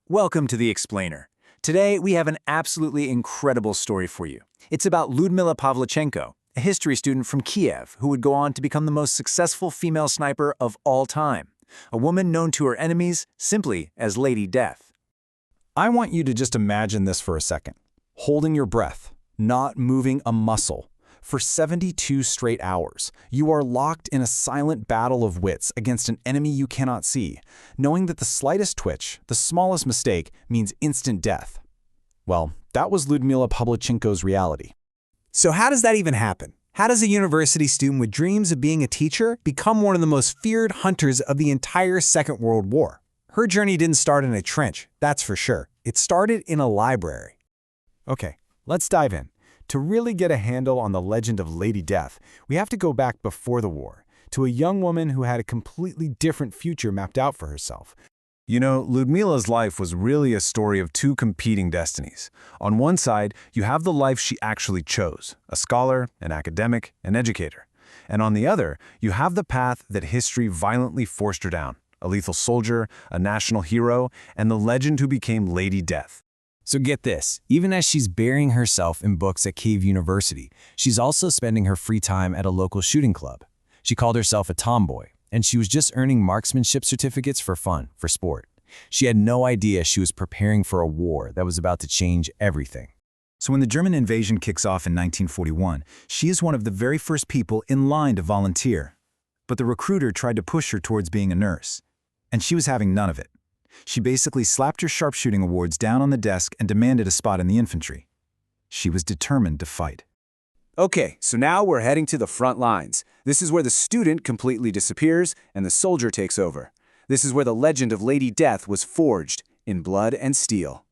Welcome to The Explainer. Today, we have an absolutely incredible story for you. It's about Lyudmila Pavlichenko, a history student from Kiev who would go on to become the most successful female sniper of all time, a woman known to her enemies simply as Lady Death. I want you to just imagine this for a second. Holding your breath, not moving a muscle. For 72 straight hours, you are locked in a silent battle of wits against an enemy you cannot see, knowing that the slightest twitch, the smallest mistake, means instant death. Well, that was Lyudmila Pavlichenko's reality. So how does that even happen? How does a university student with dreams of being a teacher become one of the most feared hunters of the entire Second World War? Her journey didn't start in a trench, that's for sure. It started in a library. Okay, let's dive in. To really get a handle on the legend of Lady Death, we have to go back before the war, to a young woman who had a completely different future mapped out for herself. You know, Lyudmila's life was really a story of two competing destinies. On one side, you have the life she actually chose, a scholar, an academic, an educator. And on the other, you have the path that history violently forced her down, a lethal soldier, a national hero, and the legend who became Lady Death. So get this, even as she's burying herself in books at Kiev University, she's also spending her free time at a local shooting club. She called herself a tomboy, and she was just earning marksmanship certificates for fun, for sport. She had no idea she was preparing for a war that was about to change everything. So when the German invasion kicks off in 1941, she is one of the very first people in line to volunteer. But the recruiter tried to push her towards being a nurse, and she was having none of it. She basically slapped her sharpshooting awards down on the desk and demanded a spot in the infantry. She was determined to fight. Okay, so now we're heading to the front lines. This is where the student completely disappears and the soldier takes over. This is where the legend of Lady Death was forged in blood and steel.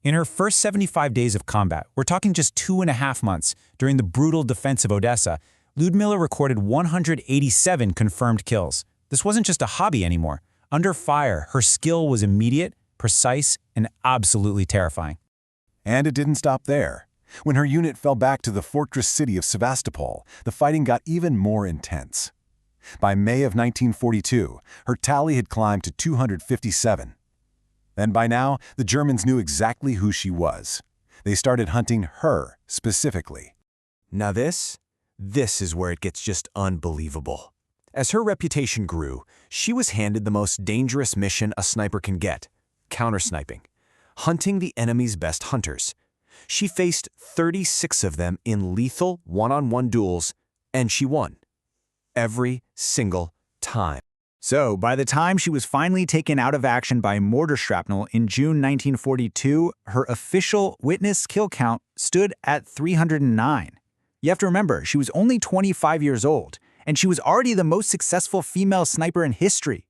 In her first 75 days of combat, we're talking just 2.5 months, during the brutal defense of Odessa, Lyudmila recorded 187 confirmed kills. This wasn't just a hobby anymore. Under fire, her skill was immediate, precise, and absolutely terrifying. And it didn't stop there. When her unit fell back to the fortress city of Sevastopol, the fighting got even more intense. By May of 1942, her tally had climbed to 257. And by now, the Germans knew exactly who she was. They started hunting her specifically. Now this is where it gets just unbelievable. As her reputation grew, she was handed the most dangerous mission a sniper can get, counter-sniping, hunting the enemy's best hunters. She faced 36 of them in lethal one-on-one duels, and she won. Every single time. So, by the time she was finally taken out of action by mortar shrapnel in June 1942, her official witness kill count stood at 309. You have to remember, she was only 25 years old, and she was already the most successful female sniper in history.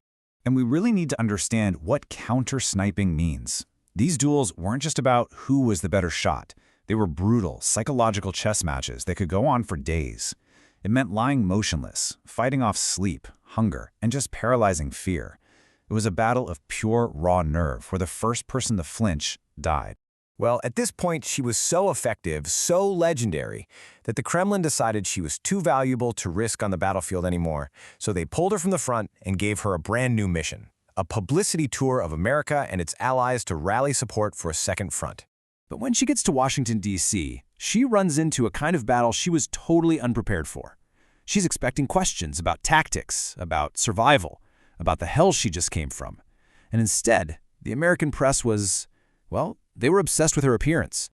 And we really need to understand what counter-sniping means. These duels weren't just about who was the better shot. They were brutal, psychological chess matches that could go on for days. It meant lying motionless, fighting off sleep, hunger, and just paralyzing fear. It was a battle of pure, raw nerve where the first person to flinch died. Well, at this point, she was so effective, so legendary, that the Kremlin decided she was too valuable to risk on the battlefield anymore, so they pulled her from the front and gave her a brand new mission, a publicity tour of America and its allies to rally support for a second front. But when she gets to Washington, D.C., she runs into a kind of battle she was totally unprepared for. She's expecting questions about tactics, about survival, about the hell she just came from. And instead, the American press was, well, they were obsessed with her appearance.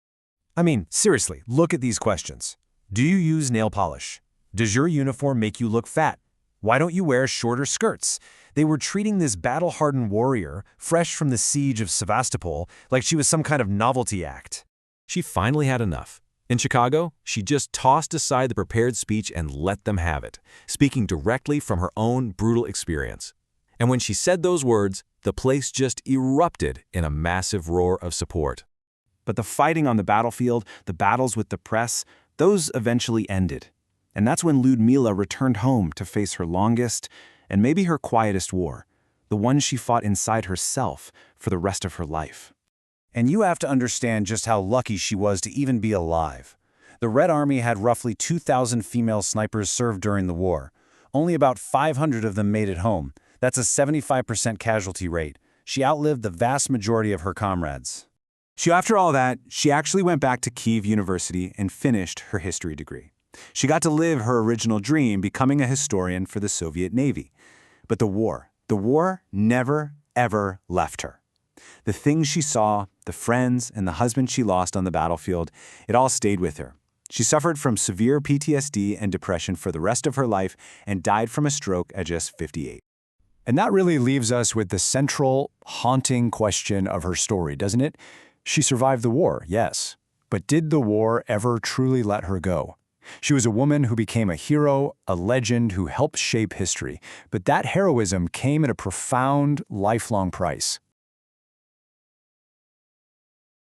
I mean, seriously, look at these questions. Do you use nail polish? Does your uniform make you look fat? Why don't you wear shorter skirts? They were treating this battle-hardened warrior, fresh from the siege of Sevastopol, like she was some kind of novelty act. She finally had enough. In Chicago, she just tossed aside the prepared speech and let them have it, speaking directly from her own brutal experience. And when she said those words, the place just erupted in a massive roar of support. But the fighting on the battlefield, the battles with the press, those eventually ended. And that's when Lyudmila returned home to face her longest and maybe her quietest war, the one she fought inside herself for the rest of her life. And you have to understand just how lucky she was to even be alive. The Red Army had roughly 2,000 female snipers served during the war. Only about 500 of them made it home. That's a 75% casualty rate. She outlived the vast majority of her comrades. After all that, she actually went back to Kyiv University and finished her history degree. She got to live her original dream, becoming a historian for the Soviet Navy. But the war never, ever left her. The things she saw, the friends, and the husband she lost on the battlefield, it all stayed with her. She suffered from severe PTSD and depression for the rest of her life and died from a stroke at just 58. And that really leaves us with the central, haunting question of her story, doesn't it? She survived the war, yes. But did the war ever truly let her go? She was a woman who became a hero, a legend who helped shape history. But that heroism came at a profound, lifelong price.